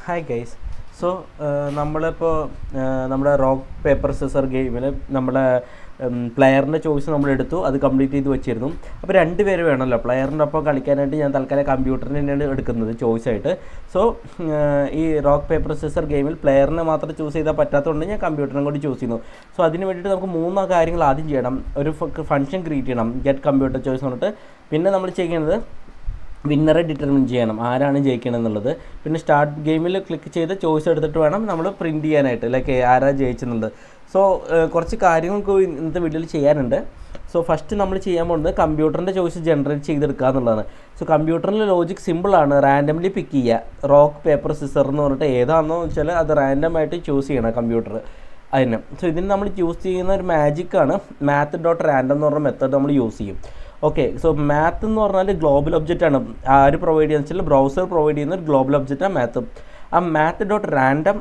Hi guys. So നമ്മളിപ്പോൾ നമ്മുടെ rock paper scissor ഗെയിമിൽ നമ്മുടെ പ്ലെയറിൻ്റെ ചോയ്സ് നമ്മളെടുത്തു, അത് കംപ്ലീറ്റ് ചെയ്ത് വെച്ചിരുന്നു. അപ്പോൾ 2 പേര് വേണമല്ലോ പ്ലെയറിൻ്റെ ഒപ്പം കളിക്കാനായിട്ട്. ഞാൻ തൽക്കാലം കമ്പ്യൂട്ടറിന് തന്നെയാണ് എടുക്കുന്നത് ചോയ്സായിട്ട്. സോ ഈ റോക്ക് പേപ്പർ സിസർ ഗെയിമിൽ പ്ലെയറിനെ മാത്രം ചൂസ് ചെയ്താൽ പറ്റാത്തതുകൊണ്ട് ഞാൻ കമ്പ്യൂട്ടറിനും കൂടി ചൂസ് ചെയ്യുന്നു. സോ അതിന് വേണ്ടിയിട്ട് നമുക്ക് 3 കാര്യങ്ങൾ ആദ്യം ചെയ്യണം. ഒരു ഫംഗ്ഷൻ ക്രിയേറ്റ് ചെയ്യണം, ഗെറ്റ് കമ്പ്യൂട്ടർ ചോയ്സ് എന്നിട്ട്. പിന്നെ നമ്മൾ ചെയ്യുന്നത് വിന്നറെ ഡിറ്റർമിൻ ചെയ്യണം, ആരാണ് ജയിക്കണം എന്നുള്ളത്. പിന്നെ സ്റ്റാർട്ട് ഗെയിമിൽ ക്ലിക്ക് ചെയ്ത് ചോയ്സ് എടുത്തിട്ട് വേണം നമ്മൾ പ്രിൻറ്റ് ചെയ്യാനായിട്ട്, ലൈക്ക് ആരാ ജയിച്ചെന്നുള്ളത്. സോ കുറച്ച് കാര്യങ്ങൾക്ക് ഇന്നത്തെ വീഡിയോയിൽ ചെയ്യാനുണ്ട്. സോ ഫസ്റ്റ് നമ്മൾ ചെയ്യാൻ പോകുന്നത് കമ്പ്യൂട്ടറിൻ്റെ ചോയ്സ് ജനറേറ്റ് ചെയ്തെടുക്കുക എന്നുള്ളതാണ്. സോ കമ്പ്യൂട്ടറിൻ്റെ ലോജിക് സിമ്പിളാണ്, റാൻഡംലി പിക്ക് ചെയ്യുക. റോക്ക് പേപ്പർ സിസർ എന്ന് പറഞ്ഞിട്ട് ഏതാണെന്ന് വെച്ചാൽ അത് റാൻഡമായിട്ട് ചൂസ് ചെയ്യണം കമ്പ്യൂട്ടർ അതിന്. സോ ഇതിന് നമ്മൾ യൂസ് ചെയ്യുന്ന ഒരു മാജിക്കാണ് math.random എന്ന് പറഞ്ഞ മെത്തേഡ് നമ്മൾ യൂസ് ചെയ്യും. ഓക്കെ, സോ മാത്ത് എന്ന് പറഞ്ഞാൽ ഗ്ലോബൽ ഒബ്ജക്റ്റാണ്. ആര് പ്രൊവൈഡ് ചെയ്യുന്നത് വെച്ചാൽ ബ്രൗസർ പ്രൊവൈഡ് ചെയ്യുന്ന ഒരു ഗ്ലോബൽ ഒബ്ജക്റ്റാണ് മാത്ത്. ആ math.random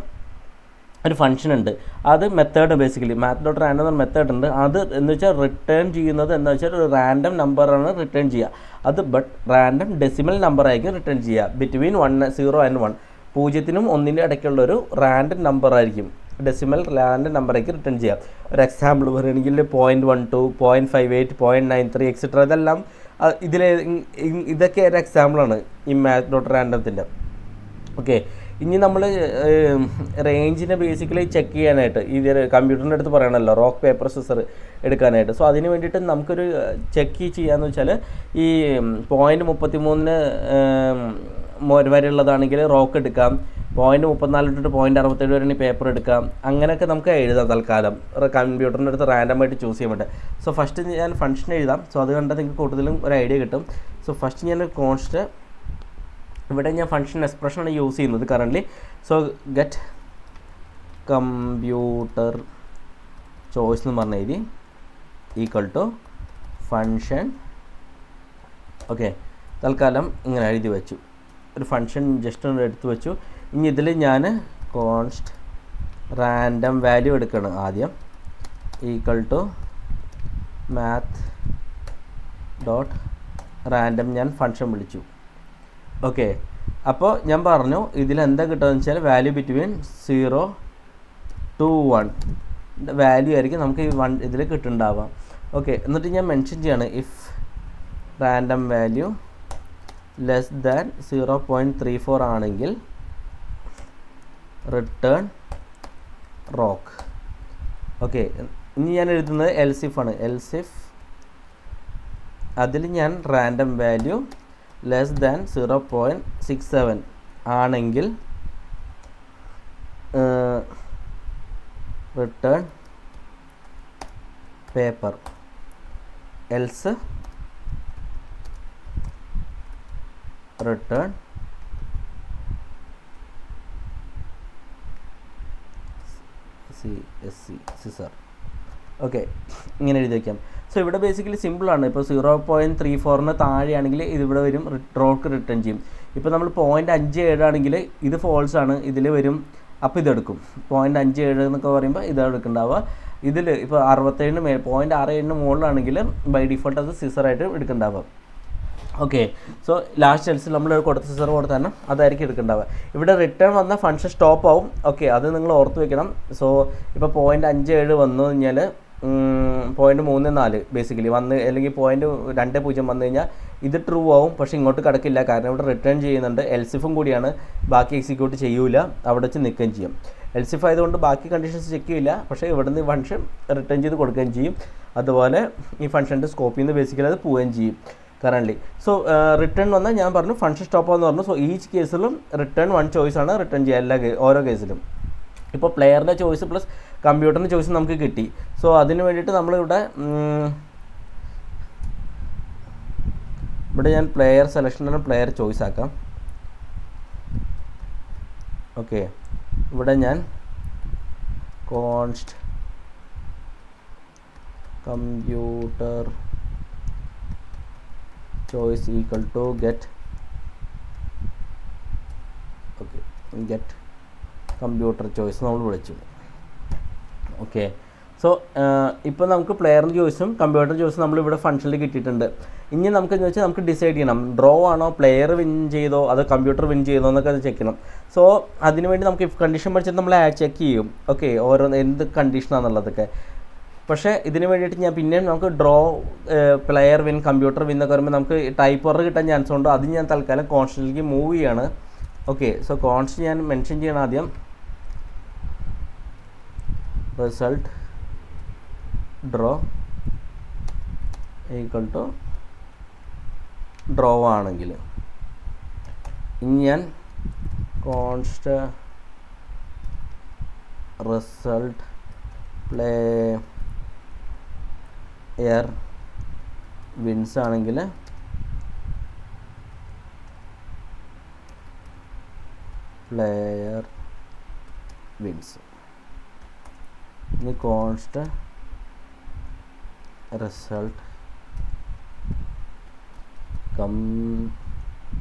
ഒരു ഫംഗ്ഷൻ ഉണ്ട്, അത് മെത്തേഡ് ബേസിക്കലി math.random എന്ന മെത്തേഡ് ഉണ്ട്. അത് എന്ന് വെച്ചാൽ റിട്ടേൺ ചെയ്യുന്നത് എന്താ വെച്ചാൽ ഒരു റാൻഡം നമ്പറാണ് റിട്ടേൺ ചെയ്യുക. അത് ബട്ട് റാൻഡം ഡെസിമൽ നമ്പർ ആയിരിക്കും റിട്ടേൺ ചെയ്യുക. ബിറ്റ്വീൻ 0 and 1, 0നും 1ൻ്റെ ഇടയ്ക്കുള്ളൊരു റാൻഡം നമ്പർ ആയിരിക്കും, ഡെസിമൽ റാൻഡം നമ്പറേക്ക് റിട്ടേൺ ചെയ്യാം. ഒരു എക്സാമ്പിൾ പറയുകയാണെങ്കിൽ 0.12, 0.58, 0.93 എക്സെട്ര. ഇതെല്ലാം ഇതൊക്കെ ഒരു എക്സാമ്പിളാണ് ഈ math.randomത്തിൻ്റെ. ഓക്കെ, ഇനി നമ്മൾ റേഞ്ചിനെ ബേസിക്കലി ചെക്ക് ചെയ്യാനായിട്ട് ഇത് കമ്പ്യൂട്ടറിൻ്റെ അടുത്ത് പറയണമല്ലോ റോക്ക് പേപ്പർ സിസർ എടുക്കാനായിട്ട്. സോ അതിന് വേണ്ടിയിട്ട് നമുക്കൊരു ചെക്ക് ചെയ്യാന്ന് വെച്ചാൽ ഈ 0.33 വരെയുള്ളതാണെങ്കിൽ റോക്ക് എടുക്കാം, 0.34 തൊട്ട് 0.67 വരെ പേപ്പർ എടുക്കാം. അങ്ങനെയൊക്കെ നമുക്ക് എഴുതാം തൽക്കാലം കമ്പ്യൂട്ടറിൻ്റെ അടുത്ത് റാൻഡമായിട്ട് ചൂസ് ചെയ്യാൻ പറ്റും. സോ ഫസ്റ്റ് ഞാൻ ഫംഗ്ഷൻ എഴുതാം. സോ അത് കണ്ടാൽ നിങ്ങൾക്ക് കൂടുതലും ഒരു ഐഡിയ കിട്ടും. സോ ഫസ്റ്റ് ഞാൻ കോൺസ്റ്റ്, ഇവിടെ ഞാൻ ഫംഗ്ഷൻ എക്സ്പ്രഷനാണ് യൂസ് ചെയ്യുന്നത് currently. So get computer choice എന്ന് പറഞ്ഞ എഴുതി ഈക്വൽ ടു ഫംഗ്ഷൻ. ഓക്കെ, തൽക്കാലം ഇങ്ങനെ എഴുതി വെച്ചു, ഒരു ഫംഗ്ഷൻ ജസ്റ്റ് ഒന്ന് എടുത്ത് വെച്ചു. ഇനി ഇതിൽ ഞാൻ കോൺസ്റ്റ് റാൻഡം വാല്യൂ എടുക്കണം ആദ്യം, ഈക്വൽ ടു math.random ഞാൻ ഫംഗ്ഷൻ വിളിച്ചു. ഓക്കെ, അപ്പോൾ ഞാൻ പറഞ്ഞു ഇതിലെന്താ കിട്ടുകയെന്ന് വെച്ചാൽ വാല്യൂ ബിറ്റ്വീൻ 0 to 1 വാല്യൂ ആയിരിക്കും നമുക്ക് ഈ ഇതിൽ കിട്ടുന്നുണ്ടാവാം. ഓക്കെ, എന്നിട്ട് ഞാൻ മെൻഷൻ ചെയ്യാണ് if random value less than 0.34 ആണെങ്കിൽ റിട്ടേൺ റോക്ക്. ഓക്കെ, ഇനി ഞാൻ എഴുതുന്നത് എൽസിഫ് ആണ്. എൽസിഫ് അതിൽ ഞാൻ റാൻഡം വാല്യൂ ലെസ് ദാൻ 0.67 ആണെങ്കിൽ return paper. Else return scissor. Okay, ഇങ്ങനെ എഴുതി വയ്ക്കാം. സോ ഇവിടെ ബേസിക്കലി സിമ്പിളാണ്. ഇപ്പോൾ 0.34 താഴെയാണെങ്കിൽ ഇതിവിടെ വരും, റോക്ക് റിട്ടേൺ ചെയ്യും. ഇപ്പോൾ നമ്മൾ 0.57 ആണെങ്കിൽ ഇത് ഫോൾസ് ആണ്, ഇതിൽ വരും, അപ്പോൾ ഇതെടുക്കും. 0.57 എന്നൊക്കെ പറയുമ്പോൾ ഇതെടുക്കുന്നുണ്ടാവുക. ഇതിൽ ഇപ്പോൾ 67 0.67 മുകളിലാണെങ്കിൽ ബൈ ഡിഫോൾട്ട് അത് സിസറായിട്ട് എടുക്കുന്നുണ്ടാവുക. ഓക്കെ, സോ ലാസ്റ്റ് എൽസിൽ നമ്മൾ കൊടുത്ത സിസർ കൊടുത്താൽ അതായിരിക്കും എടുക്കുന്നുണ്ടാവുക. ഇവിടെ റിട്ടേൺ വന്ന ഫംഗ്ഷൻ സ്റ്റോപ്പ് ആവും. ഓക്കെ, അത് നിങ്ങൾ ഓർത്ത് വെക്കണം. സോ ഇപ്പോൾ 0.57 വന്നു കഴിഞ്ഞാൽ 0.34 ബേസിക്കലി വന്ന്, അല്ലെങ്കിൽ 0.20 വന്നു കഴിഞ്ഞാൽ ഇത് ട്രൂ ആവും, പക്ഷേ ഇങ്ങോട്ട് കിടക്കില്ല, കാരണം ഇവിടെ റിട്ടേൺ ചെയ്യുന്നുണ്ട്. എൽസിഫും കൂടിയാണ്, ബാക്കി എക്സിക്യൂട്ട് ചെയ്യൂല, അവിടെ വെച്ച് നിൽക്കുകയും ചെയ്യും. എൽസിഫ് ആയതുകൊണ്ട് ബാക്കി കണ്ടീഷൻസ് ചെക്ക് ചെയ്യില്ല, പക്ഷേ ഇവിടുന്ന് ഫംഗ്ഷൻ റിട്ടേൺ ചെയ്ത് കൊടുക്കുകയും ചെയ്യും. അതുപോലെ ഈ ഫംഗ്ഷൻ്റെ സ്കോപ്പിൽ നിന്ന് ബേസിക്കലി അത് പോവുകയും ചെയ്യും കറൻ്റ്ലി. സോ റിട്ടേൺ വന്നാൽ ഞാൻ പറഞ്ഞു ഫംഗ്ഷൻ സ്റ്റോപ്പ് എന്ന് പറഞ്ഞു. സോ ഈച്ച് കേസിലും റിട്ടേൺ 1 ചോയ്സാണ് റിട്ടേൺ ചെയ്യുക ഓരോ കേസിലും. ഇപ്പോൾ പ്ലെയറിൻ്റെ ചോയ്സ് പ്ലസ് കമ്പ്യൂട്ടറിൻ്റെ ചോയ്സ് നമുക്ക് കിട്ടി. സോ അതിന് വേണ്ടിയിട്ട് നമ്മളിവിടെ ഞാൻ പ്ലെയർ സെലക്ഷനാണ് പ്ലെയർ ചോയ്സ് ആക്കാം. ഓക്കെ, ഇവിടെ ഞാൻ const computer choice equal to get computer choice നമ്മൾ വിളിച്ചു. ഓക്കെ, സോ ഇപ്പോൾ നമുക്ക് പ്ലെയറിൻ്റെ ചോയ്സും കമ്പ്യൂട്ടർ ചോയ്സും നമ്മളിവിടെ ഫംഗ്ഷനിൽ കിട്ടിയിട്ടുണ്ട്. ഇനി നമുക്കെന്ന് വെച്ചാൽ നമുക്ക് ഡിസൈഡ് ചെയ്യണം ഡ്രോ ആണോ, പ്ലെയർ വിൻ ചെയ്തോ അതോ കമ്പ്യൂട്ടർ വിൻ ചെയ്തോ എന്നൊക്കെ അത് ചെക്ക് ചെയ്യണം. സോ അതിനുവേണ്ടി നമുക്ക് ഇഫ് കണ്ടീഷൻ പഠിച്ചിട്ട് നമ്മൾ ചെക്ക് ചെയ്യും, ഓക്കെ, ഓരോ എന്ത് കണ്ടീഷനാണെന്നുള്ളതൊക്കെ. പക്ഷേ ഇതിന് വേണ്ടിയിട്ട് ഞാൻ പിന്നെയും നമുക്ക് draw, player win, computer win എന്നൊക്കെ പറയുമ്പോൾ നമുക്ക് ടൈപ്പ് എറർ കിട്ടാൻ ചാൻസ് ഉണ്ട്. അത് ഞാൻ തൽക്കാലം കോൺസ്റ്റന്റിലേക്ക് മൂവ് ചെയ്യാണ്. ഓക്കെ, സോ കോൺസ്റ്റ് ഞാൻ മെൻഷൻ ചെയ്യണം ആദ്യം. Result draw equal to draw ആണെങ്കിൽ ഇനി ഞാൻ കോൺസ്റ്റ് റിസൾട്ട് പ്ലെയർ വിൻസ് ആണെങ്കിൽ പ്ലെയർ വിൻസ്. ഇനി കോൺസ്റ്റ് റിസൾട്ട് കമ്പ്യൂട്ടർ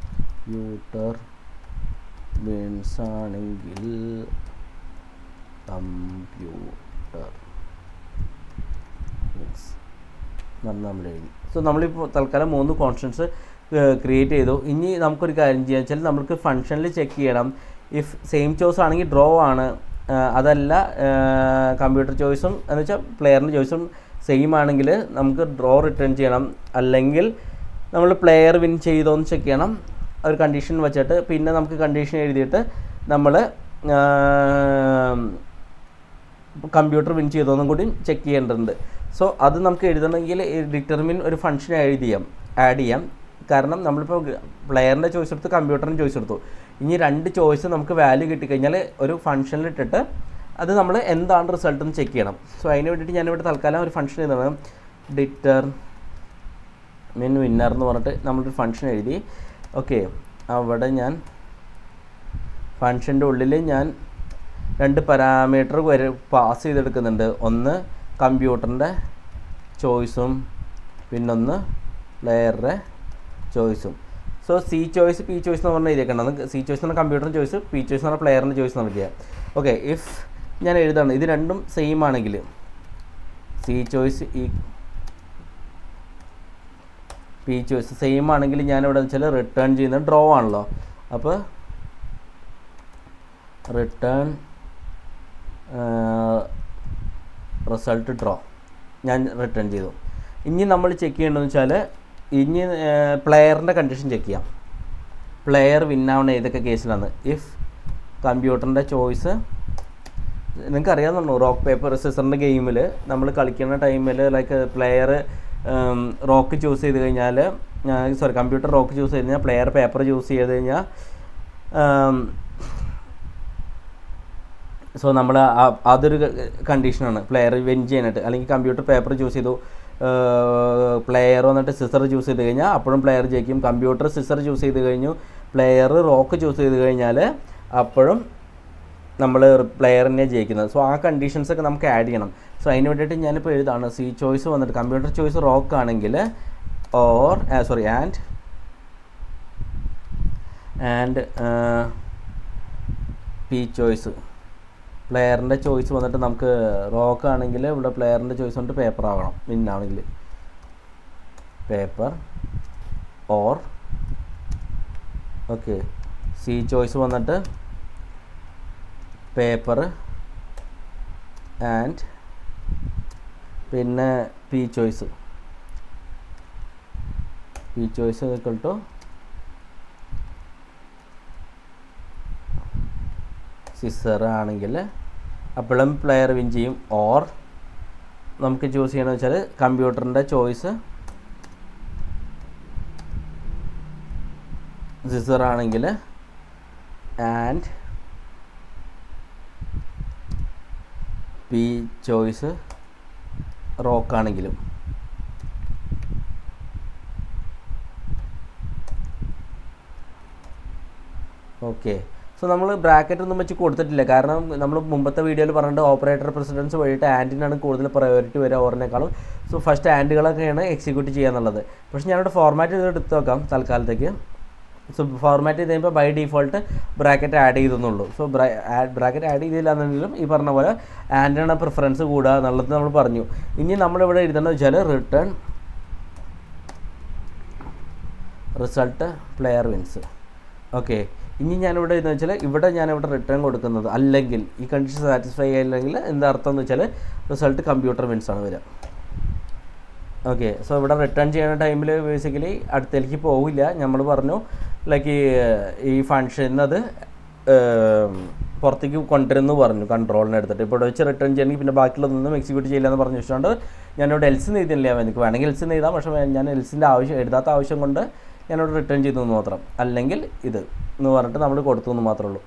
വിൻസ് ആണെങ്കിൽ കമ്പ്യൂട്ടർ വിൻസ് നമ്മൾ എഴുതി. സോ നമ്മളിപ്പോൾ തൽക്കാലം 3 കോൺസ്റ്റൻസ് ക്രിയേറ്റ് ചെയ്തു. ഇനി നമുക്കൊരു കാര്യം ചെയ്യാൻ വെച്ചാൽ നമുക്ക് ഫംഗ്ഷനിൽ ചെക്ക് ചെയ്യണം ഇഫ് സെയിം ചോയ്സ് ആണെങ്കിൽ ഡ്രോ ആണ്, അതല്ല കമ്പ്യൂട്ടർ ചോയ്സും എന്ന് വെച്ചാൽ പ്ലെയറിൻ്റെ ചോയ്സും സെയിം ആണെങ്കിൽ നമുക്ക് ഡ്രോ റിട്ടേൺ ചെയ്യണം. അല്ലെങ്കിൽ നമ്മൾ പ്ലെയർ വിൻ ചെയ്തോ എന്ന് ചെക്ക് ചെയ്യണം ഒരു കണ്ടീഷൻ വെച്ചിട്ട്. പിന്നെ നമുക്ക് കണ്ടീഷൻ എഴുതിയിട്ട് നമ്മൾ കമ്പ്യൂട്ടർ വിൻ ചെയ്തോന്നും കൂടി ചെക്ക് ചെയ്യേണ്ടതുണ്ട്. സോ അത് നമുക്ക് എഴുതണമെങ്കിൽ ഡിറ്റർമിൻ ഒരു ഫംഗ്ഷൻ ആഡ് ചെയ്യാം. കാരണം നമ്മളിപ്പോൾ പ്ലെയറിൻ്റെ ചോയ്സ് എടുത്ത് കമ്പ്യൂട്ടറിൻ്റെ ചോയ്സ് എടുത്തു. ഇനി 2 ചോയ്സ് നമുക്ക് വാല്യൂ കിട്ടിക്കഴിഞ്ഞാൽ ഒരു ഫംഗ്ഷനിൽ ഇട്ടിട്ട് അത് നമ്മൾ എന്താണ് റിസൾട്ട് എന്ന് ചെക്ക് ചെയ്യണം. സോ അതിന് വേണ്ടിയിട്ട് ഞാനിവിടെ തൽക്കാലം ഒരു ഫംഗ്ഷൻ എഴുതണം. ഡിറ്റർമിൻ വിന്നർ എന്ന് പറഞ്ഞിട്ട് നമ്മളൊരു ഫംഗ്ഷൻ എഴുതി. ഓക്കെ, അവിടെ ഞാൻ ഫംഗ്ഷൻ്റെ ഉള്ളിൽ ഞാൻ 2 പാരാമീറ്റർ പാസ് ചെയ്തെടുക്കുന്നുണ്ട്. ഒന്ന് കമ്പ്യൂട്ടറിൻ്റെ ചോയ്സും പിന്നൊന്ന് പ്ലെയറുടെ ചോയ്സും. So C choice P choice എന്ന് പറഞ്ഞാൽ എഴുതിയേക്കണം. സി ചോയ്സ് എന്ന് പറഞ്ഞാൽ കമ്പ്യൂട്ടറിൻ്റെ ചോയ്സ്, പി ചോയ്സ് എന്ന് പറഞ്ഞാൽ പ്ലെയറിൻ്റെ ചോയ്സ് നൽകിയ. ഓക്കെ, ഇഫ് ഞാൻ എഴുതാണ് ഇത് രണ്ടും സെയിം ആണെങ്കിൽ C choice P choice same ആണെങ്കിൽ ഞാനിവിടെ വെച്ചാൽ റിട്ടേൺ ചെയ്യുന്നത് ഡ്രോ ആണല്ലോ. അപ്പോൾ റിട്ടേൺ റിസൾട്ട് ഡ്രോ ഞാൻ റിട്ടേൺ ചെയ്തു. ഇനി നമ്മൾ ചെക്ക് ചെയ്യേണ്ടതെന്ന് വെച്ചാൽ ഇനി പ്ലെയറിൻ്റെ കണ്ടീഷൻ ചെക്ക് ചെയ്യാം. പ്ലെയർ വിന്നാവണ ഏതൊക്കെ കേസിലാണ്? ഇഫ് കമ്പ്യൂട്ടറിൻ്റെ ചോയ്സ് നിങ്ങൾക്ക് അറിയാമെന്നു റോക്ക് പേപ്പർ സിസറിൻ്റെ ഗെയിമിൽ നമ്മൾ കളിക്കുന്ന ടൈമിൽ ലൈക്ക് പ്ലെയർ റോക്ക് ചൂസ് ചെയ്ത് കഴിഞ്ഞാൽ കമ്പ്യൂട്ടർ റോക്ക് ചൂസ് ചെയ്ത് കഴിഞ്ഞാൽ പ്ലെയർ പേപ്പർ ചൂസ് ചെയ്ത് കഴിഞ്ഞാൽ സോ നമ്മൾ അതൊരു കണ്ടീഷനാണ് പ്ലെയർ വിൻ ചെയ്യാനായിട്ട്. അല്ലെങ്കിൽ കമ്പ്യൂട്ടർ പേപ്പർ ചൂസ് ചെയ്തു, പ്ലെയർ വന്നിട്ട് സിസർ ചൂസ് ചെയ്ത് കഴിഞ്ഞാൽ അപ്പോഴും പ്ലെയർ ജയിക്കും. കമ്പ്യൂട്ടർ സിസർ ചൂസ് ചെയ്ത് കഴിഞ്ഞു, പ്ലെയർ റോക്ക് ചൂസ് ചെയ്ത് കഴിഞ്ഞാൽ അപ്പോഴും നമ്മൾ പ്ലെയറിനെ ജയിക്കുന്നത്. സോ ആ കണ്ടീഷൻസൊക്കെ നമുക്ക് ആഡ് ചെയ്യണം. സോ അതിന് വേണ്ടിയിട്ട് ഞാനിപ്പോൾ എഴുതാണ് സി ചോയ്സ് വന്നിട്ട് കമ്പ്യൂട്ടർ ചോയ്സ് റോക്ക് ആണെങ്കിൽ ആൻഡ് പി ചോയ്സ് പ്ലെയറിൻ്റെ ചോയ്സ് വന്നിട്ട് നമുക്ക് റോക്ക് ആണെങ്കിൽ ഇവിടെ പ്ലെയറിൻ്റെ ചോയ്സ് വന്നിട്ട് പേപ്പർ ആവണം. വിന്നാണെങ്കിൽ paper or okay C choice വന്നിട്ട് പേപ്പർ ആൻഡ് പിന്നെ P choice equal to scissor ആണെങ്കിൽ അപ്പോഴും പ്ലെയർ വിൻ ചെയ്യും. ഓർ നമുക്ക് ചൂസ് ചെയ്യണമെന്ന് വെച്ചാൽ കമ്പ്യൂട്ടറിൻ്റെ ചോയ്സ് സിസർ ആണെങ്കിൽ ആൻഡ് പി ചോയ്സ് റോക്ക് ആണെങ്കിലും. ഓക്കെ, സോ നമ്മൾ ബ്രാക്കറ്റ് ഒന്നും വെച്ച് കൊടുത്തിട്ടില്ല. കാരണം നമ്മൾ മുമ്പത്തെ വീഡിയോയിൽ പറഞ്ഞിട്ട് ഓപ്പറേറ്റർ പ്രസിഡൻസ് വഴിയിട്ട് ആൻഡിനാണ് കൂടുതൽ പ്രയോറിറ്റി വരിക ഓറിനേക്കാളും. സോ ഫസ്റ്റ് ആൻഡുകളൊക്കെയാണ് എക്സിക്യൂട്ട് ചെയ്യുക എന്നുള്ളത്. പക്ഷേ ഞാനിവിടെ ഫോർമാറ്റ് ചെയ്ത് എടുത്ത് നോക്കാം തൽക്കാലത്തേക്ക്. സോ ഫോർമാറ്റ് ചെയ്ത് കഴിയുമ്പോൾ ബൈ ഡീഫോൾട്ട് ബ്രാക്കറ്റ് ആഡ് ചെയ്തെന്നുള്ളൂ. സോ ബ്രാക്കറ്റ് ആഡ് ചെയ്തില്ലാന്നെങ്കിലും ഈ പറഞ്ഞ പോലെ ആൻഡാണ് പ്രിഫറൻസ് കൂടുക എന്നുള്ളത് നമ്മൾ പറഞ്ഞു. ഇനി നമ്മളിവിടെ എഴുതേണ്ടത് വെച്ചാൽ return result player wins. Okay, ഇനി ഞാനിവിടെ എന്ന് വെച്ചാൽ ഞാനിവിടെ റിട്ടേൺ കൊടുക്കുന്നത് അല്ലെങ്കിൽ ഈ കണ്ടീഷൻ സാറ്റിസ്ഫൈ ആയില്ലെങ്കിൽ എന്താ അർത്ഥം എന്ന് വെച്ചാൽ റിസൾട്ട് കമ്പ്യൂട്ടർ വിൻസ് ആണ് വരിക. ഓക്കെ, സോ ഇവിടെ റിട്ടേൺ ചെയ്യുന്ന ടൈമിൽ ബേസിക്കലി അടുത്തേക്ക് പോവില്ല. നമ്മൾ പറഞ്ഞു ലൈക്ക് ഈ ഫങ്ഷൻ അത് പുറത്തേക്ക് കൊണ്ടുവരുന്നു പറഞ്ഞു കൺട്രോളിനെ എടുത്തിട്ട്. ഇപ്പോൾ ഇവിടെ വെച്ച് റിട്ടേൺ ചെയ്യണമെങ്കിൽ പിന്നെ ബാക്കിയുള്ളതൊന്നും എക്സിക്യൂട്ട് ചെയ്യില്ല എന്ന് പറഞ്ഞു വെച്ചുകൊണ്ട് ഞാനിവിടെ എൽസ് എഴുതില്ല. എനിക്ക് വേണമെങ്കിൽ എൽസ് എഴുതാം, പക്ഷേ ഞാൻ എൽസിൻ്റെ എഴുതാത്ത ആവശ്യം കൊണ്ട് ഞാനിവിടെ റിട്ടേൺ ചെയ്തു എന്ന് മാത്രം, അല്ലെങ്കിൽ ഇത് എന്ന് പറഞ്ഞിട്ട് നമ്മൾ കൊടുത്തു എന്ന് മാത്രമേ ഉള്ളൂ.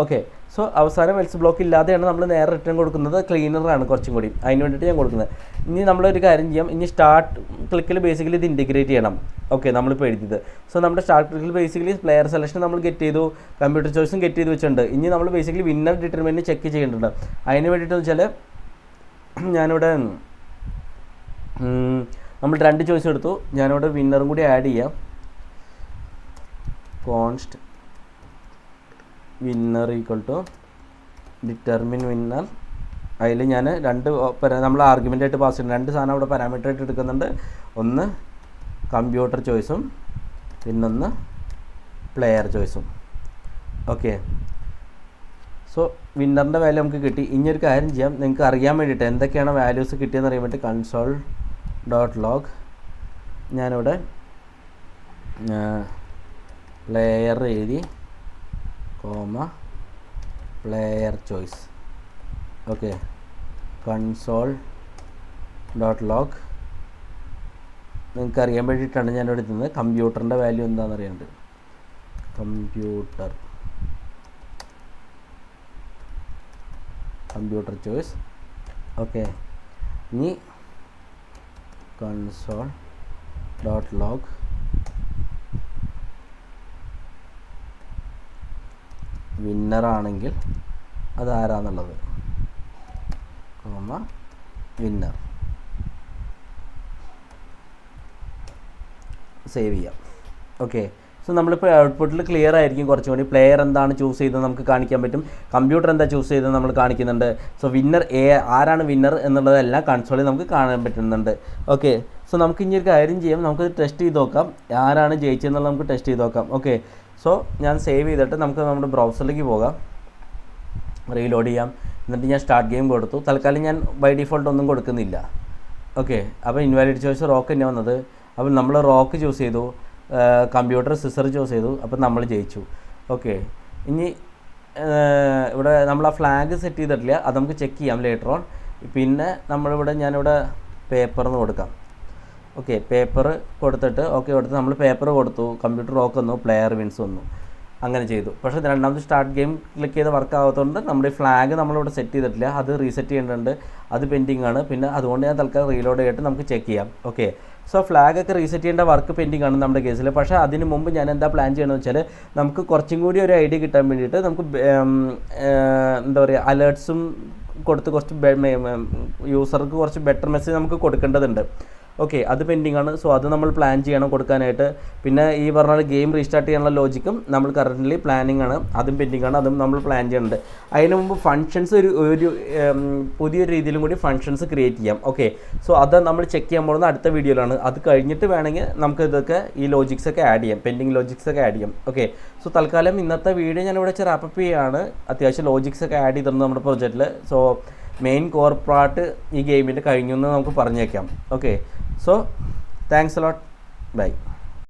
ഓക്കെ, സോ അവസാനം എൽസ് ബ്ലോക്ക് ഇല്ലാതെയാണ് നമ്മൾ നേരെ റിട്ടേൺ കൊടുക്കുന്നത്. ക്ലീനറാണ് കുറച്ചും കൂടി, അതിന് വേണ്ടിയിട്ട് ഞാൻ കൊടുക്കുന്നത്. ഇനി നമ്മളൊരു കാര്യം ചെയ്യാം, ഇനി സ്റ്റാർട്ട് ക്ലിക്കിൽ ബേസിക്കലി ഇത് ഇൻറ്റിഗ്രേറ്റ് ചെയ്യണം. ഓക്കെ, നമ്മളിപ്പോൾ എഴുതിയത്. സോ നമ്മുടെ സ്റ്റാർട്ട് ക്ലിക്കിൽ ബേസിക്കലി പ്ലെയർ സെലക്ഷൻ നമ്മൾ ഗെറ്റ് ചെയ്തു, കമ്പ്യൂട്ടർ ചോയ്സും ഗെറ്റ് ചെയ്ത് വെച്ചിട്ടുണ്ട്. ഇനി നമ്മൾ ബേസിക്കലി വിന്നർ ഡിറ്റർമിനന്റ് ചെക്ക് ചെയ്യേണ്ടതുണ്ട്. അതിന് വേണ്ടിയിട്ട് വെച്ചാൽ ഞാനിവിടെ നമ്മൾ 2 ചോയ്സ് എടുത്തു. ഞാനിവിടെ വിന്നറും കൂടി ആഡ് ചെയ്യാം. Const winner equal to determine winner. അതിൽ ഞാൻ 2 നമ്മൾ ആർഗ്യുമെൻ്റ് ആയിട്ട് പാസ് ചെയ്യുന്നുണ്ട്. 2 സാധനം അവിടെ പാരാമീറ്റർ ആയിട്ട് എടുക്കുന്നുണ്ട്. ഒന്ന് കമ്പ്യൂട്ടർ ചോയ്സും പിന്നൊന്ന് പ്ലെയർ ചോയ്സും. ഓക്കെ, സോ വിന്നറിൻ്റെ വാല്യൂ നമുക്ക് കിട്ടി. ഇനിയൊരു കാര്യം ചെയ്യാം, നിങ്ങൾക്ക് അറിയാൻ വേണ്ടിയിട്ട് എന്തൊക്കെയാണ് വാല്യൂസ് കിട്ടിയെന്ന് അറിയാൻ വേണ്ടി കൺസോൾ ഡോട്ട് ലോഗ് ഞാനിവിടെ പ്ലെയർ എഴുതി player choice. Okay, console dot log നിങ്ങൾക്ക് അറിയാൻ വേണ്ടിയിട്ടാണ് ഞാനിവിടെ എത്തുന്നത്. കമ്പ്യൂട്ടറിൻ്റെ വാല്യൂ എന്താണെന്ന് അറിയാണ്ട് കമ്പ്യൂട്ടർ ചോയ്സ്. ഓക്കെ, ഇനി കൺസോൾ ഡോട്ട് ലോഗ് വിന്നറാണെങ്കിൽ അതാരാന്നുള്ളത് വിന്നർ സേവ് ചെയ്യാം. ഓക്കെ, സോ നമ്മളിപ്പോൾ ഔട്ട്പുട്ടിൽ ക്ലിയർ ആയിരിക്കും കുറച്ചും കൂടി. പ്ലെയർ എന്താണ് ചൂസ് ചെയ്തത് നമുക്ക് കാണിക്കാൻ പറ്റും, കമ്പ്യൂട്ടർ എന്താ ചൂസ് ചെയ്തത് നമ്മൾ കാണിക്കുന്നുണ്ട്. സോ വിന്നർ ആരാണ് വിന്നർ എന്നുള്ളതെല്ലാം കൺസോളിൽ നമുക്ക് കാണാൻ പറ്റുന്നുണ്ട്. ഓക്കെ, സോ നമുക്ക് ഇനി ഒരു കാര്യം ചെയ്യാം, നമുക്ക് ടെസ്റ്റ് ചെയ്ത് നോക്കാം ആരാണ് ജയിച്ചതെന്നുള്ളത് നമുക്ക് ടെസ്റ്റ് ചെയ്ത് നോക്കാം. ഓക്കെ, സോ ഞാൻ സേവ് ചെയ്തിട്ട് നമുക്ക് നമ്മുടെ ബ്രൗസറിലേക്ക് പോകാം, റീലോഡ് ചെയ്യാം. എന്നിട്ട് ഞാൻ സ്റ്റാർട്ട് ഗെയിം കൊടുത്തു. തൽക്കാലം ഞാൻ ബൈ ഡിഫോൾട്ട് ഒന്നും കൊടുക്കുന്നില്ല. ഓക്കെ, അപ്പോൾ ഇൻവാലിഡ് ചോയ്സ് റോക്ക് തന്നെ വന്നത്. അപ്പോൾ നമ്മൾ റോക്ക് ചൂസ് ചെയ്തു, കമ്പ്യൂട്ടർ സിസർ ചൂസ് ചെയ്തു, അപ്പോൾ നമ്മൾ ജയിച്ചു. ഓക്കെ, ഇനി ഇവിടെ നമ്മൾ ആ ഫ്ലാഗ് സെറ്റ് ചെയ്തിട്ടില്ല, അത് നമുക്ക് ചെക്ക് ചെയ്യാം ലേറ്റർ ഓൺ. പിന്നെ ഞാനിവിടെ പേപ്പറിന് കൊടുക്കാം. ഓക്കെ, പേപ്പർ കൊടുത്തിട്ട് നമ്മൾ പേപ്പർ കൊടുത്തു, കമ്പ്യൂട്ടർ റോക്ക് വന്നു, പ്ലെയർ വിൻസ് വന്നു, അങ്ങനെ ചെയ്തു. പക്ഷേ രണ്ടാമത് സ്റ്റാർട്ട് ഗെയിം ക്ലിക്ക് ചെയ്ത് വർക്ക് ആകാത്തതുകൊണ്ട് നമ്മുടെ ഈ ഫ്ലാഗ് നമ്മളിവിടെ സെറ്റ് ചെയ്തിട്ടില്ല, അത് റീസെറ്റ് ചെയ്യേണ്ടതുണ്ട്, അത് പെൻഡിങ് ആണ്. പിന്നെ അതുകൊണ്ട് ഞാൻ തൽക്കാലം റീലോഡ് ചെയ്തിട്ട് നമുക്ക് ചെക്ക് ചെയ്യാം. ഓക്കെ, സോ ഫ്ലാഗൊക്കെ റീസെറ്റ് ചെയ്യേണ്ട വർക്ക് പെൻഡിങ് ആണ് നമ്മുടെ കേസിൽ. പക്ഷേ അതിന് മുമ്പ് ഞാൻ എന്താ പ്ലാൻ ചെയ്യണമെന്ന് വെച്ചാൽ നമുക്ക് കുറച്ചും കൂടി ഒരു ഐഡിയ കിട്ടാൻ വേണ്ടിയിട്ട് നമുക്ക് എന്താ പറയുക അലേർട്ട്സും കൊടുത്ത് കുറച്ച് യൂസർക്ക് കുറച്ച് ബെറ്റർ മെസ്സേജ് നമുക്ക് കൊടുക്കേണ്ടതുണ്ട്. ഓക്കെ, അത് പെൻഡിങ് ആണ്. സോ അത് നമ്മൾ പ്ലാൻ ചെയ്യണം കൊടുക്കാനായിട്ട്. പിന്നെ ഈ പറഞ്ഞ ഗെയിം റീസ്റ്റാർട്ട് ചെയ്യാനുള്ള ലോജിക്കും നമ്മൾ കറൻ്റ്ലി പ്ലാനിങ് ആണ്, അതും പെൻഡിങ് ആണ്, അതും നമ്മൾ പ്ലാൻ ചെയ്യുന്നുണ്ട്. അതിന് മുമ്പ് ഫങ്ഷൻസ് ഒരു പുതിയൊരു രീതിയിലും കൂടി ഫങ്ഷൻസ് ക്രിയേറ്റ് ചെയ്യാം. ഓക്കെ, സോ അത് നമ്മൾ ചെക്ക് ചെയ്യാൻ പോകുന്നത് അടുത്ത വീഡിയോയിലാണ്. അത് കഴിഞ്ഞിട്ട് വേണമെങ്കിൽ നമുക്ക് ഇതൊക്കെ ഈ ലോജിക്സ് ഒക്കെ ആഡ് ചെയ്യാം, പെൻഡിങ് ലോജിക്സ് ഒക്കെ ആഡ് ചെയ്യാം. ഓക്കെ, സോ തൽക്കാലം ഇന്നത്തെ വീഡിയോ ഞാൻ ഇവിടെ റാപ്പപ്പ് ചെയ്യുകയാണ്. അത്യാവശ്യം ലോജിക്സ് ഒക്കെ ആഡ് ചെയ്തിട്ടുണ്ട് നമ്മുടെ പ്രൊജക്റ്റിൽ. സോ മെയിൻ കോർ പാർട്ട് ഈ ഗെയിമിൻ്റെ കഴിഞ്ഞു എന്ന് നമുക്ക് പറഞ്ഞേക്കാം. Okay, so thanks a lot, bye.